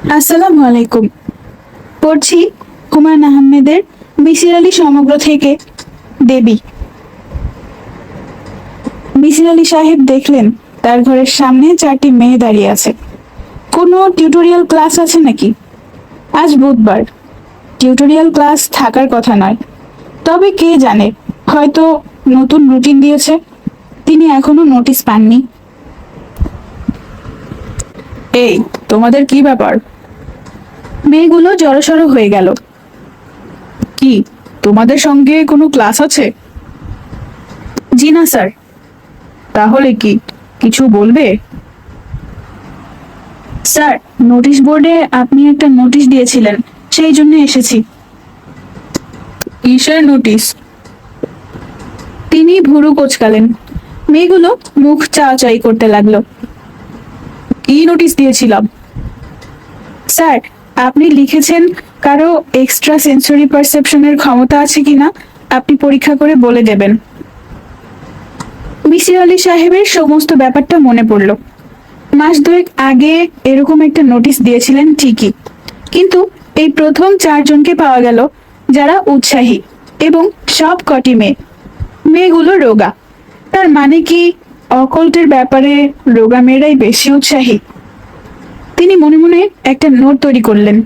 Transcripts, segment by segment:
আসসালামু আলাইকুম। পড়ছি হুমায়ুন আহমেদের মিসির আলী সমগ্র থেকে দেবী। মিসির আলী সাহেব দেখলেন তার ঘরের সামনে 4টি মেয়ে দাঁড়িয়ে আছে। কোনো টিউটোরিয়াল ক্লাস আছে নাকি? আজ বুধবার, টিউটোরিয়াল ক্লাস থাকার কথা নয়। তবে কে জানে, হয়তো নতুন রুটিন দিয়েছে, তিনি এখনো নোটিশ পাননি। এই, তোমাদের কি ব্যাপার? মেয়েগুলো জড়সড় হয়ে গেল। কি, তোমাদের সঙ্গে কোনো ক্লাস আছে? জি না স্যার। তাহলে কি কিছু বলবে? স্যার, নোটিশ বোর্ডে আপনি একটা নোটিশ দিয়েছিলেন, সেই জন্য এসেছি। কিসের নোটিশ? তিনি ভুরু কোঁচকালেন। মেয়েগুলো মুখ চাওয়াচাই করতে লাগলো। কি নোটিশ দিয়েছিলাম? স্যার, আপনি লিখেছেন কারো এক্সট্রা সেন্সরি পারসেপশনের ক্ষমতা আছে কিনা আপনি পরীক্ষা করে বলে দেবেন। মিসির আলী সাহেবের সমস্ত ব্যাপারটা মনে পড়ল। মাস দুয়েক আগে এরকম একটা নোটিশ দিয়েছিলেন ঠিকই, কিন্তু এই প্রথম 4জনকে পাওয়া গেল যারা উৎসাহী, এবং সব কটি মেয়ে। মেয়েগুলো রোগা। তার মানে কি অকল্টের ব্যাপারে রোগা মেয়েরাই বেশি উৎসাহী? তিনি মনে মনে একটা নোট তৈরি করলেন,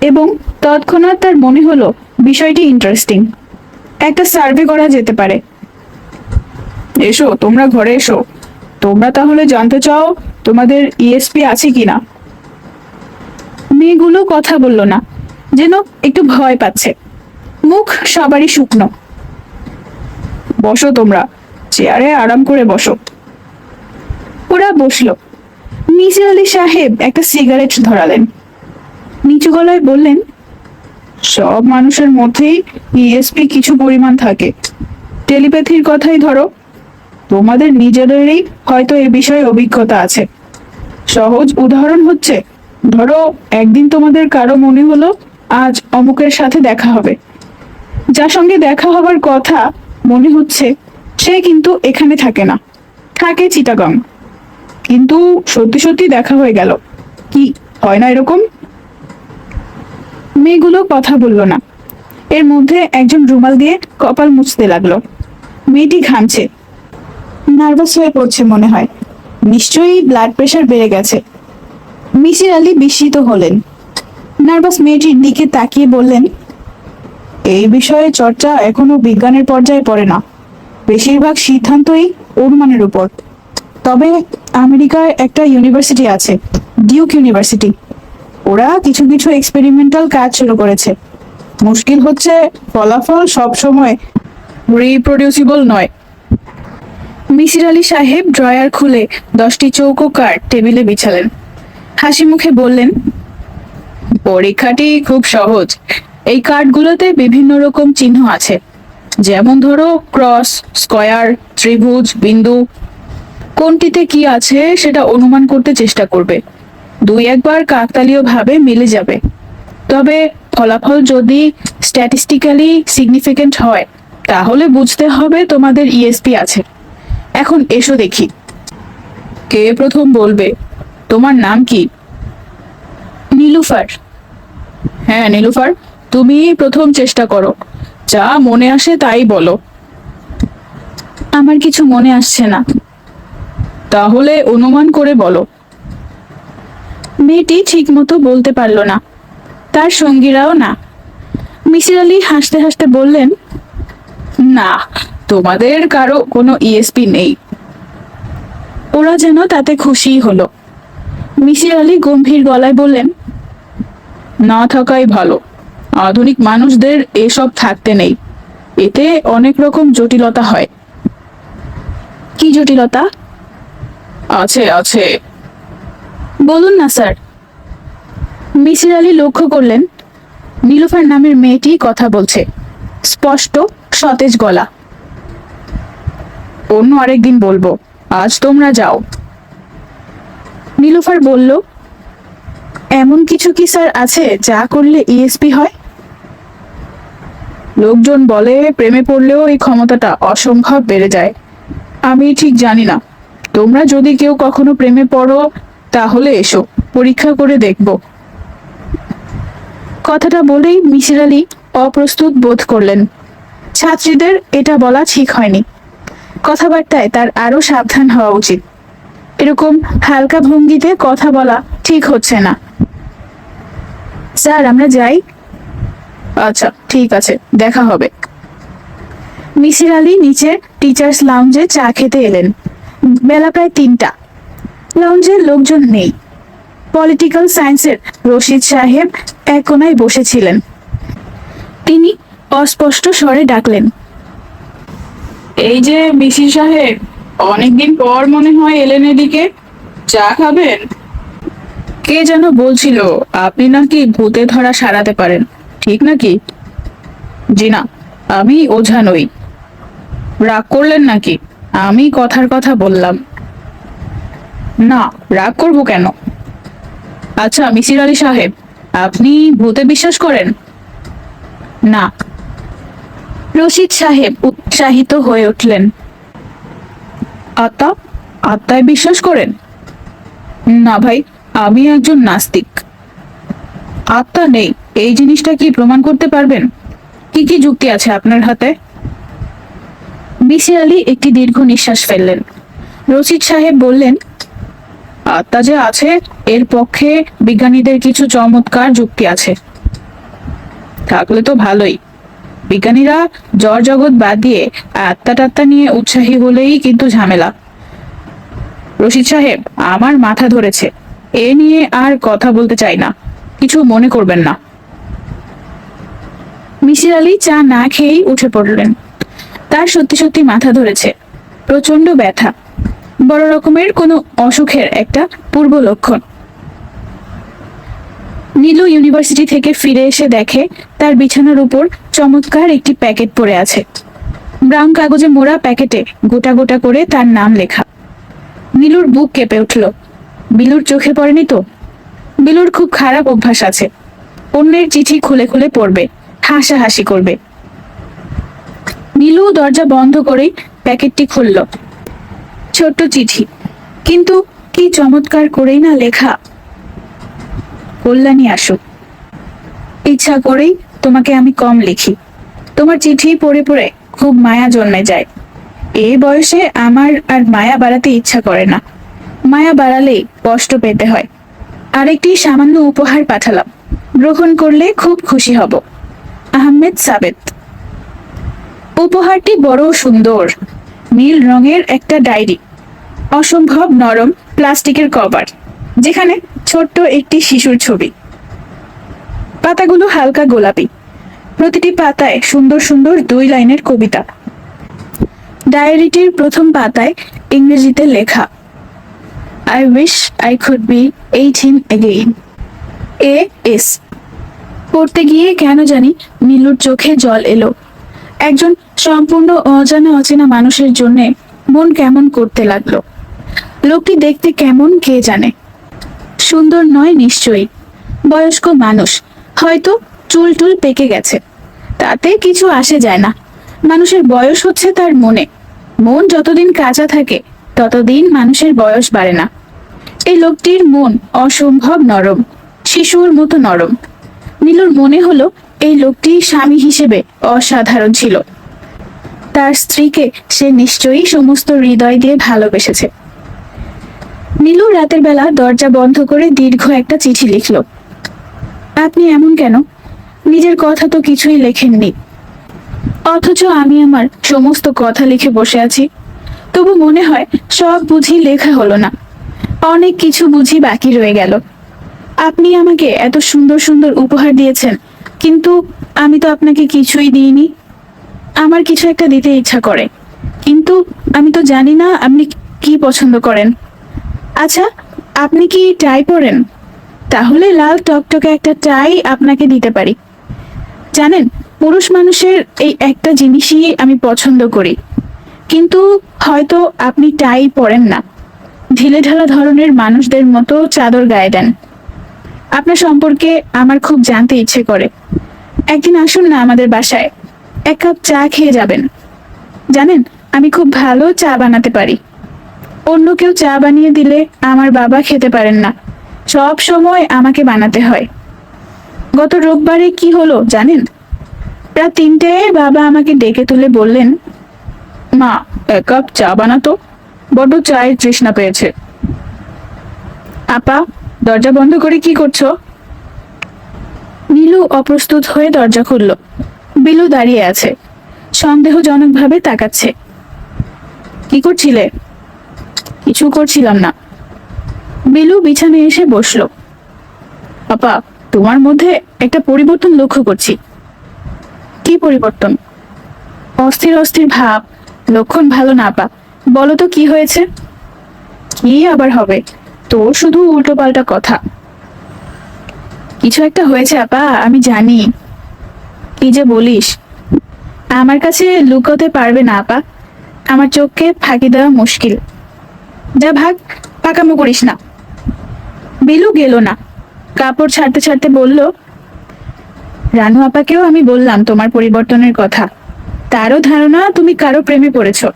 এবং তৎক্ষণাৎ তার মনে হলো বিষয়টি ইন্টারেস্টিং। একটা সার্ভে করা যেতে পারে। এসো, তোমরা ঘরে এসো। তোমরা তাহলে জানতে চাও তোমাদের ইএসপি আছে কিনা? মেয়েগুলো কথা বলল না, যেন একটু ভয় পাচ্ছে। মুখ সবারই শুকনো। বসো, তোমরা চেয়ারে আরাম করে বসো। ওরা বসলো। মিসির আলী সাহেব একটা সিগারেট ধরালেন, নিচু গলায় বললেন, সব মানুষের মধ্যেই ইএসপি কিছু পরিমাণ থাকে। টেলিপ্যাথির কথাই ধরো, তোমাদের নিজেদেরই হয়তো এ বিষয়ে অভিজ্ঞতা আছে। সহজ উদাহরণ হচ্ছে, ধরো একদিন তোমাদের কারো মনে হলো আজ অমুকের সাথে দেখা হবে। যার সঙ্গে দেখা হবার কথা মনে হচ্ছে সে কিন্তু এখানে থাকে না, থাকে চিটাগং, কিন্তু সত্যি সত্যি দেখা হয়ে গেল। কি হয় না এরকম? মেয়েগুলো কথা বলল না। এর মধ্যে একজন রুমাল দিয়ে কপাল মুছতে লাগলো। মেয়েটি ঘামছে, নার্ভাস হয়ে পড়ছে মনে হয়। নিশ্চয়ই ব্লাড প্রেশার বেড়ে গেছে। মিসির আলী বিস্মিত হলেন। নার্ভাস মেয়েটির দিকে তাকিয়ে বললেন, এই বিষয়ে চর্চা এখনো বিজ্ঞানের পর্যায়ে পড়ে না, বেশিরভাগ সিদ্ধান্তই অনুমানের উপর। তবে আমেরিকায় একটা ইউনিভার্সিটি আছে, ডিউক ইউনিভার্সিটি। ওরা কিছু কিছু এক্সপেরিমেন্টাল কাজ শুরু করেছে। মুশকিল হচ্ছে ফলাফল সবসময় রিপ্রডিউসিবল নয়। মিসির আলী সাহেব ড্রয়ার খুলে 10টি চৌকো কার্ড টেবিলে বিছালেন। হাসি মুখে বললেন, পরীক্ষাটি খুব সহজ। এই কার্ডগুলোতে বিভিন্ন রকম চিহ্ন আছে, যেমন ধরো ক্রস, স্কয়ার, ত্রিভুজ, বিন্দু। কোনটিতে কি আছে সেটা অনুমান করতে চেষ্টা করবে। 2-1 বার কাকতালীয় ভাবে মিলে যাবে। তবে ফলাফল যদি স্ট্যাটিস্টিক্যালি সিগনিফিকেন্ট হয়, তাহলে বুঝতে হবে তোমাদের ইএসপি আছে। এখন এসো দেখি, কে প্রথম বলবে? তোমার নাম কি? নীলুফার। হ্যাঁ নীলুফার, তুমি প্রথম চেষ্টা করো। যা মনে আসে তাই বলো। আমার কিছু মনে আসছে না। তাহলে অনুমান করে বলো। মেয়েটি ঠিক মতো বলতে পারল না, তার সঙ্গীরাও না। মিসির আলী হাসতে হাসতে বললেন, না, তোমাদের কারো কোনো ইএসপি নেই। ওরা যেন তাতে খুশি হলো। মিসির আলী গম্ভীর গলায় বললেন, না থাকাই ভালো। আধুনিক মানুষদের এসব থাকতে নেই, এতে অনেক রকম জটিলতা হয়। কি জটিলতা? আছে আছে। বলুন না স্যার। মিসির আলী লক্ষ্য করলেন নীলুফার নামের মেয়েটি কথা বলছে, স্পষ্ট সতেজ গলা। অন্য আরেকদিন বলবো, আজ তোমরা যাও। নীলুফার বলল, এমন কিছু কি স্যার আছে যা করলে ইএসপি হয়? লোকজন বলে প্রেমে পড়লেও এই ক্ষমতাটা অসম্ভব বেড়ে যায়। আমি ঠিক জানি না। তোমরা যদি কেউ কখনো প্রেমে পড়ো তাহলে এসো, পরীক্ষা করে দেখব। কথাটা বলেই মিসির আলী অপ্রস্তুত বোধ করলেন। ছাত্রীদের এটা বলা ঠিক হয়নি, কথাবার্তায় তার আরো সাবধান হওয়া উচিত। এরকম হালকা ভঙ্গিতে কথা বলা ঠিক হচ্ছে না। স্যার, আমরা যাই? আচ্ছা, ঠিক আছে, দেখা হবে। মিসির আলী নিচে টিচার্স লাউঞ্জে চা খেতে এলেন। বেলা প্রায় 3টা। লাউঞ্জে লোকজন নেই। পলিটিক্যাল সায়েন্সের রশিদ সাহেব এক কোনায় বসেছিলেন। তিনি অস্পষ্ট স্বরে ডাকলেন, এই যে মিসির সাহেব, অনেকদিন পর মনে হয় এলেন এদিকে, চা খাবেন? কে যেন বলছিল আপনি নাকি ভূতে ধরা সারাতে পারেন, ঠিক নাকি? জি না, আমি ওঝা নই। রাগ করলেন নাকি? আমি কথার কথা বললাম। না, রাগ করবো কেন? আচ্ছা মিসির আলী সাহেব, আপনি ভূতে বিশ্বাস করেন? না। রশিদ সাহেব উৎসাহিত হয়ে উঠলেন। আত্মা, আত্মায় বিশ্বাস করেন? না ভাই, আমি একজন নাস্তিক। আত্মা নেই এই জিনিসটা কি প্রমাণ করতে পারবেন? কি কি যুক্তি আছে আপনার হাতে? মিসির আলী একটি দীর্ঘ নিঃশ্বাস ফেললেন। রশিদ সাহেব বললেন, আত্মা যে আছে এর পক্ষে বিজ্ঞানীদের কিছু চমৎকার যুক্তি আছে। থাকলে তো ভালোই। বিজ্ঞানীরা জড় জগৎ বাদ দিয়ে আত্মা টাত্মা নিয়ে উৎসাহী হলেই কিন্তু ঝামেলা। রশিদ সাহেব, আমার মাথা ধরেছে, এ নিয়ে আর কথা বলতে চাই না, কিছু মনে করবেন না। মিসির আলী চা না খেয়েই উঠে পড়লেন। তার সত্যি সত্যি মাথা ধরেছে, প্রচন্ড ব্যথা, বড় রকমের কোনো অসুখের একটা পূর্ব লক্ষণ। নীলু ইউনিভার্সিটি থেকে ফিরে এসে দেখে তার বিছানার উপর চমৎকার একটি প্যাকেট পড়ে আছে। ব্রাউন কাগজে মোড়া প্যাকেটে গোটা গোটা করে তার নাম লেখা। নীলুর বুক কেঁপে উঠল। বিলুর চোখে পড়েনি তো? বিলুর খুব খারাপ অভ্যাস আছে, অন্যের চিঠি খুলে খুলে পড়বে, হাসাহাসি করবে। নীলু দরজা বন্ধ করেই প্যাকেটটি খুলল। ছোট্ট চিঠি, কিন্তু কি চমৎকার করেই না লেখা। কল্যাণী আসুক, ইচ্ছা করেই তোমাকে আমি কম লিখি। তোমার চিঠি পড়ে পড়ে খুব মায়া জন্মে যায়। এই বয়সে আমার আর মায়া বাড়াতে ইচ্ছা করে না, মায়া বাড়ালেই কষ্ট পেতে হয়। আরেকটি সামান্য উপহার পাঠালাম, গ্রহণ করলে খুব খুশি হব। আহমেদ সাবেত। উপহারটি বড় সুন্দর, নীল রঙের একটা ডায়েরি, অসম্ভব নরম প্লাস্টিকের কভার, যেখানে ছোট্ট একটি শিশুর ছবি। পাতাগুলো হালকা গোলাপি, প্রতিটি পাতায় সুন্দর সুন্দর 2 লাইনের কবিতা। ডায়েরিটির প্রথম পাতায় ইংরেজিতে লেখা, I wish I could be 18 again. A.S. পড়তে গিয়ে কেন জানি নীলুর চোখে জল এলো। একজন সম্পূর্ণ অজানা অচেনা মানুষের জন্য মন কেমন করতে লাগলো। লোকটি দেখতে কেমন কে জানে। সুন্দর নয় নিশ্চয়ই, বয়স্ক মানুষ, হয়তো চুল টুল পেকে গেছে, তাতে কিছু আসে যায় না। মানুষের বয়স হচ্ছে তার মনে, মন যতদিন কাঁচা থাকে ততদিন মানুষের বয়স বাড়ে না। এই লোকটির মন অসম্ভব নরম, শিশুর মতো নরম। নীলুর মনে হলো এই লোকটি স্বামী হিসেবে অসাধারণ ছিল। তার স্ত্রীকে সে নিশ্চয়ই সমস্ত হৃদয় দিয়ে ভালোবেসেছে। নীলু রাতের বেলা দরজা বন্ধ করে দীর্ঘ একটা চিঠি লিখল। আপনি এমন কেন? নিজের কথা তো কিছুই লেখেননি, অথচ আমি আমার সমস্ত কথা লিখে বসে আছি। তবু মনে হয় সব বুঝি লেখা হলো না, অনেক কিছু বুঝি বাকি রয়ে গেল। আপনি আমাকে এত সুন্দর সুন্দর উপহার দিয়েছেন, কিন্তু আমি তো আপনাকে কিছুই দিইনি। আমার কিছু একটা দিতে ইচ্ছা করে, কিন্তু আমি তো জানি না আপনি কি পছন্দ করেন। আচ্ছা, আপনি কি টাই পরেন? তাহলে লাল টকটকে একটা টাই আপনাকে দিতে পারি। জানেন, পুরুষ মানুষের এই একটা জিনিসই আমি পছন্দ করি, কিন্তু হয়তো আপনি টাই পরেন না, ঢিলে ঢালা ধরনের মানুষদের মতো চাদর গায়ে দেন। আপনার সম্পর্কে আমার খুব জানতে ইচ্ছে করে। একদিন আসুন না আমাদের বাসায়, 1 কাপ চা খেয়ে যাবেন। জানেন, আমি খুব ভালো চা বানাতে পারি। অন্য কেউ চা বানিয়ে দিলে আমার বাবা খেতে পারেন না, সব সময় আমাকে বানাতে হয়। গত রোববারে কি হলো জানেন? রাত 3টায় বাবা আমাকে ডেকে তুলে বললেন, মা, 1 কাপ চা বানাতো, বড্ড চায়ের তৃষ্ণা পেয়েছে। আপা, দরজা বন্ধ করে কি করছো? নীলু অপ্রস্তুত হয়ে দরজা খুলল। বিলু দাঁড়িয়ে আছে, সন্দেহজনকভাবে তাকাচ্ছে। কি করছিলে? কিছু করছিলাম না। বিলু বিছানায় এসে বসলো। আপা, তোমার মধ্যে একটা পরিবর্তন লক্ষ্য করছি। কি পরিবর্তন? অস্থির অস্থির ভাব, লক্ষণ ভালো না আপা। বলো তো কি হয়েছে? কি আবার হবে? তোর শুধু উল্টোপাল্টা কথা। কিছু একটা হয়েছে আপা, আমি জানি। কি যে বলিস! আমার কাছে লুকোতে পারবে না আপা, আমার চোখকে ফাঁকি দেওয়া মুশকিল। যা ভাগ, পাকামো করিস না। বিলু গেল না, কাপড় ছাড়তে ছাড়তে বলল, রানু আপাকেও আমি বললাম তোমার পরিবর্তনের কথা, তারও ধারণা তুমি কারো প্রেমে পড়েছো।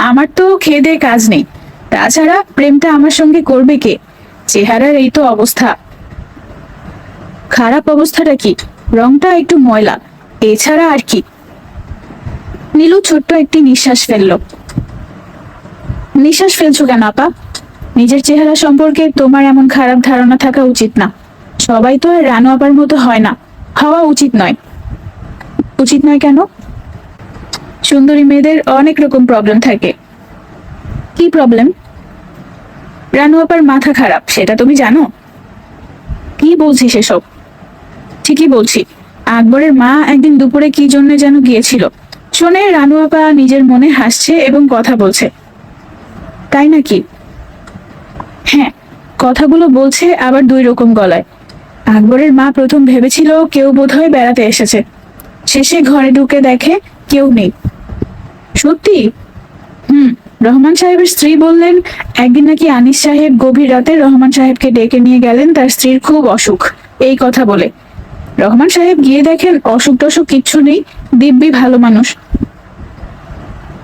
আমার তো খেয়ে দেয়ে কাজ নেই, তাছাড়া প্রেমটা আমার সঙ্গে করবে কে? চেহারার এই তো অবস্থা। খারাপ অবস্থাটা কি? রংটা একটু ময়লা, এছাড়া আর কি? নীলু ছোট্ট একটি নিঃশ্বাস ফেলল। নিঃশ্বাস ফেলছো কেন আপা? নিজের চেহারা সম্পর্কে তোমার এমন খারাপ ধারণা থাকা উচিত না। সবাই তো আর রানু আপার মতো হয় না, হওয়া উচিত নয়। উচিত নয় কেন? সুন্দরী মেয়েদের অনেক রকম প্রবলেম থাকে। কি প্রবলেম? রানু আপার মাথা খারাপ, সেটা তুমি জানো? কি বলছিস এসব? ঠিকই বলছি। আকবরের মা একদিন দুপুরে কি জন্য যেন গিয়েছিল, শুনে রানু আপা নিজের মনে হাসছে এবং কথা বলছে। তাই নাকি? হ্যাঁ, কথাগুলো বলছে আবার 2 রকম গলায়। আকবরের মা প্রথম ভেবেছিল কেউ বোধহয় বেড়াতে এসেছে, শেষে ঘরে ঢুকে দেখে কেউ নেই। সত্যি? রহমান সাহেবের স্ত্রী বললেন একদিন নাকি আনিস সাহেব গভীর রাতে রহমান সাহেবকে ডেকে নিয়ে গেলেন তার স্ত্রীর খুব অসুখ, এই কথা বলে। রহমান সাহেব গিয়ে দেখেন অসুখ টসুখ কিচ্ছু নেই, দিব্যি ভালো মানুষ।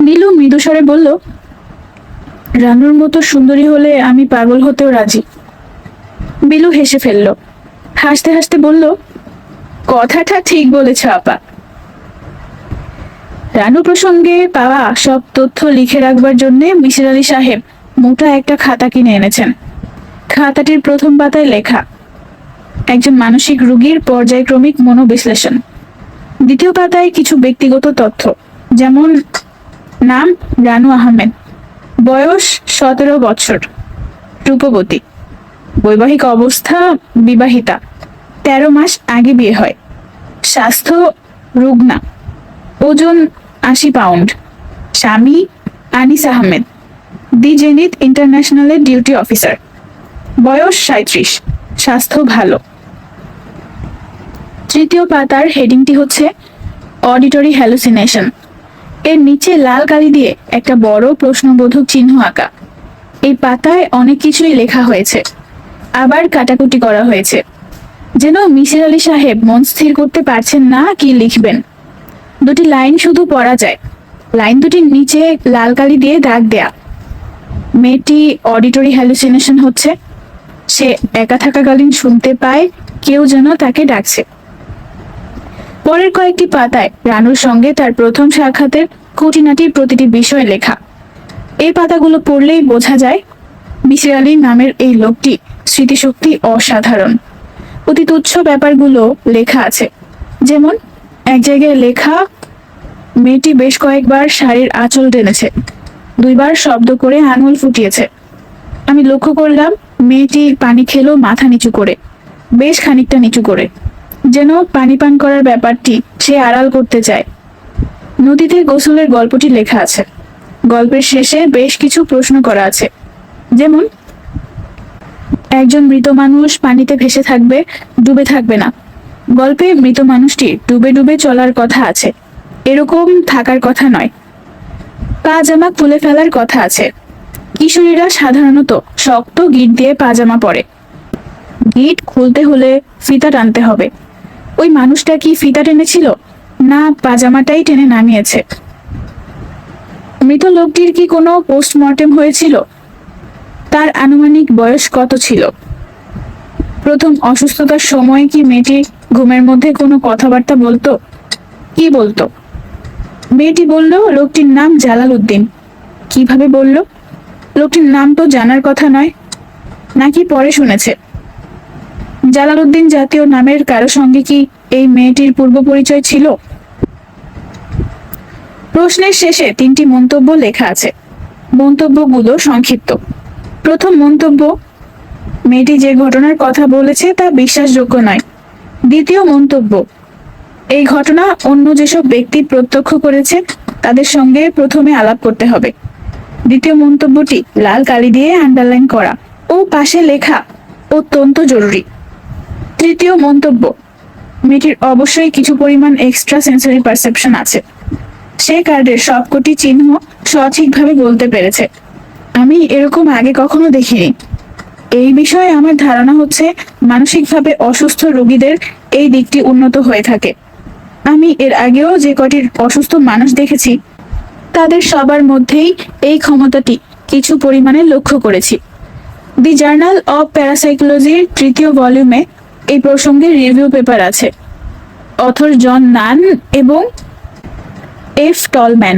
নীলু মৃদুস্বরে বলল, রানুর মতো সুন্দরী হলে আমি পাগল হতেও রাজি। বিলু হেসে ফেলল, হাসতে হাসতে বলল, কথাটা ঠিক বলেছ আপা। রানু প্রসঙ্গে পাওয়া সব তথ্য লিখে রাখবার জন্য মিসির আলী সাহেব মোটা একটা খাতা কিনে এনেছেন। খাতাটির প্রথম পাতায় লেখা একজন মানসিক রোগীর পর্যায়ক্রমিক মনোবিশ্লেষণ। দ্বিতীয় পাতায় কিছু ব্যক্তিগত তথ্য, যেমন নাম রানু আহমেদ, বয়স 17 বছর, রূপবতী, বৈবাহিক অবস্থা বিবাহিতা, 13 মাস আগে বিয়ে হয়, স্বাস্থ্য রুগ্না, ওজন 80 পাউন্ড, স্বামী আনিস আহমেদ, দি জেনিথ ইন্টারন্যাশনালের ডিউটি অফিসার, বয়স 37, স্বাস্থ্য ভালো। তৃতীয় পাতার হেডিংটি হচ্ছে অডিটরি হ্যালুসিনেশন। এর নিচে লাল কালি দিয়ে একটা বড় প্রশ্নবোধক চিহ্ন আঁকা। এই পাতায় অনেক কিছুই লেখা হয়েছে, আবার কাটাকুটি করা হয়েছে, যেন মিসির আলী সাহেব মন স্থির করতে পারছেন না কি লিখবেন। 2টি লাইন শুধু পড়া যায়, লাইন দুটির নিচে লাল কালি দিয়ে দাগ দেয়া। মেয়েটি অডিটরি হ্যালুসিনেশন হচ্ছে, সে একা থাকাকালীন শুনতে পায় কেউ যেন তাকে ডাকছে। পরের কয়েকটি পাতায় রানুর সঙ্গে তার প্রথম সাক্ষাতের খুঁটিনাটি প্রতিটি বিষয় লেখা। এই পাতাগুলো পড়লেই বোঝা যায় মিসির আলী নামের এই লোকটি স্মৃতিশক্তি অসাধারণ। অতি তুচ্ছ ব্যাপারগুলো লেখা আছে, যেমন এক জায়গায় লেখা, মেয়েটি বেশ কয়েকবার শাড়ির আঁচল টেনেছে, 2 বার শব্দ করে আঙুল ফুটিয়েছে। আমি লক্ষ্য করলাম মেয়েটি পানি খেলো মাথা নিচু করে, বেশ খানিকটা নিচু করে, যেন পানি পান করার ব্যাপারটি সে আড়াল করতে চায়। নদীতে গোসলের গল্পটি লেখা আছে। গল্পের শেষে বেশ কিছু প্রশ্ন করা আছে, যেমন একজন মৃত মানুষ পানিতে ভেসে থাকবে, ডুবে থাকবে না। গল্পে মৃত মানুষটি ডুবে ডুবে চলার কথা আছে, এরকম থাকার কথা নয়। পাজামা খুলে ফেলার কথা আছে। কিশোরীরা সাধারণত শক্ত গিট দিয়ে পাজামা পরে, গিট খুলতে হলে ফিতা টানতে হবে। ওই মানুষটা কি ফিতা টেনেছিল, না পাজামাটাই টেনে নামিয়েছে? মৃত লোকটির কি কোনো পোস্টমর্টেম হয়েছিল? তার আনুমানিক বয়স কত ছিল? প্রথম অসুস্থতার সময় কি মেয়েটি ঘুমের মধ্যে কোনো কথাবার্তা বলতো? কি বলতো? মেয়েটি বলল লোকটির নাম জালাল উদ্দিন। কিভাবে বলল? লোকটির নাম তো জানার কথা নয়, নাকি পরে শুনেছে? জালাল উদ্দিন জাতীয় নামের কারো সঙ্গে কি এই মেয়েটির পূর্ব পরিচয় ছিল? প্রশ্নের শেষে 3টি মন্তব্য লেখা আছে। মন্তব্যগুলো সংক্ষিপ্ত। প্রথম মন্তব্য, মেয়েটি যে ঘটনার কথা বলেছে তা বিশ্বাসযোগ্য নয়। দ্বিতীয় মন্তব্য, এই ঘটনা অন্য যেসব ব্যক্তি প্রত্যক্ষ করেছে তাদের সঙ্গে প্রথমে আলাপ করতে হবে। দ্বিতীয় মন্তব্যটি লাল কালি দিয়ে আন্ডারলাইন করা ও পাশে লেখা অত্যন্ত জরুরি। তৃতীয় মন্তব্য, মেয়েটির অবশ্যই কিছু পরিমাণ এক্সট্রা সেন্সরি পারসেপশন আছে। সে কার্ডের সবকটি চিহ্ন সঠিকভাবে বলতে পেরেছে। আমি এরকম আগে কখনো দেখিনি। এই বিষয়ে আমার ধারণা হচ্ছে মানসিকভাবে অসুস্থ রোগীদের এই দিকটি উন্নত হয়ে থাকে। আমি এর আগেও যে কটি অসুস্থ মানুষ দেখেছি তাদের সবার মধ্যেই এই ক্ষমতাটি কিছু পরিমাণে লক্ষ্য করেছি। দি জার্নাল অব প্যারাসাইকোলজির 3য় ভলিউমে এই প্রসঙ্গে রিভিউ পেপার আছে। অথর জন নান এবং এফ টলম্যান।